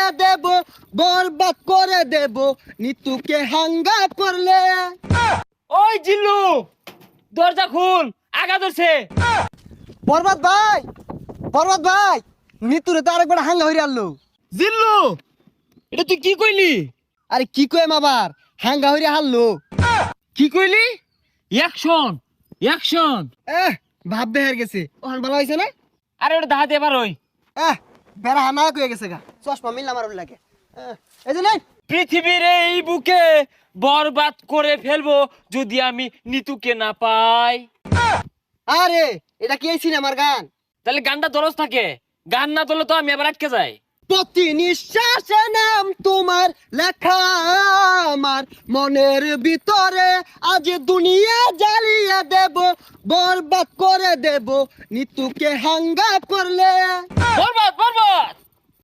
জ্বালিয়ে দেব, বরবাদ করে দেব নিতুকে হাঙ্গা করলে। ওই জিল্লু, দরজা খুল, আগা ধরছে। বরবাদ ভাই, বরবাদ ভাই, নিতুরে তো আরেকবার হাঙ্গা হইরে আনলো। জিল্লু, এটা তুই কি কইলি? আরে কি কইম আবার, হাঙ্গা হইরে হারলো। কি কইলি? Action, action. ভাব বেহার গেছে, ওখান ভালো হয়েছে না? আরে ওটা দাহাতে এবার ওই বেড়া হানা কয়ে গেছে গা, চশমা মিললাম আর লাগে। এই যে নেই, পৃথিবীর এই বুকে বরবাদ করে ফেলবো যদি আমি নিতুকে না পাই। আরে এটা কি এই সিনেমার গান? তাহলে গানটা দরজ থাকে, গান না তোলে তো আমি আবার আটকে যাই। প্রতি নিঃশ্বাসে নাম তোমার লেখা আমার মনের ভিতরে, আজ দুনিয়া জ্বালিয়ে দেব, বরবাদ করে দেব নিতুকে হাঙ্গা করলে। বরবাদ, বরবাদ।